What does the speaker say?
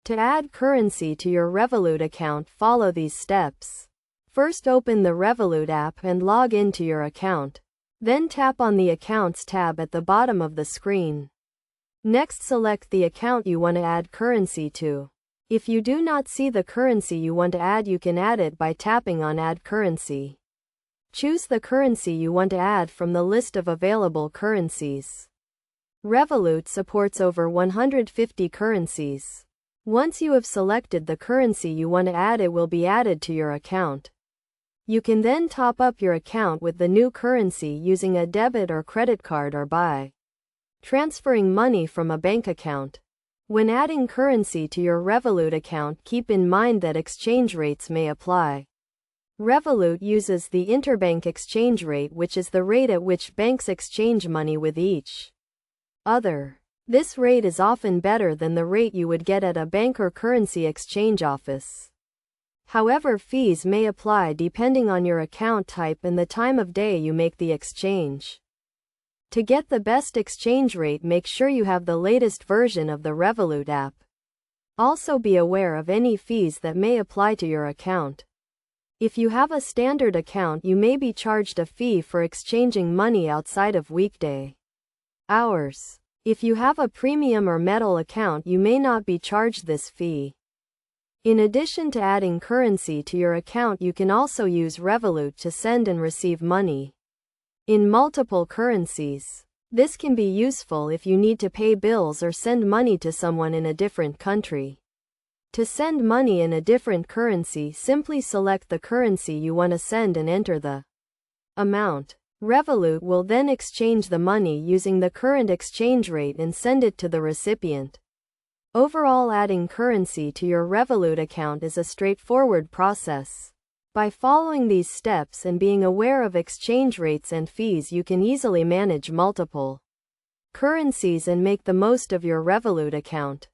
To add currency to your Revolut account, follow these steps. First, open the Revolut app and log into your account. Then tap on the Accounts tab at the bottom of the screen. Next, select the account you want to add currency to. If you do not see the currency you want to add, you can add it by tapping on Add Currency. Choose the currency you want to add from the list of available currencies. Revolut supports over 150 currencies. Once you have selected the currency you want to add, it will be added to your account. You can then top up your account with the new currency using a debit or credit card or by transferring money from a bank account. When adding currency to your Revolut account, keep in mind that exchange rates may apply. Revolut uses the interbank exchange rate, which is the rate at which banks exchange money with each other. This rate is often better than the rate you would get at a bank or currency exchange office. However, fees may apply depending on your account type and the time of day you make the exchange. To get the best exchange rate, make sure you have the latest version of the Revolut app. Also, be aware of any fees that may apply to your account. If you have a standard account, you may be charged a fee for exchanging money outside of weekday hours. If you have a premium or metal account, you may not be charged this fee. In addition to adding currency to your account, you can also use Revolut to send and receive money in multiple currencies. This can be useful if you need to pay bills or send money to someone in a different country. To send money in a different currency, simply select the currency you want to send and enter the amount. Revolut will then exchange the money using the current exchange rate and send it to the recipient. Overall, adding currency to your Revolut account is a straightforward process. By following these steps and being aware of exchange rates and fees, you can easily manage multiple currencies and make the most of your Revolut account.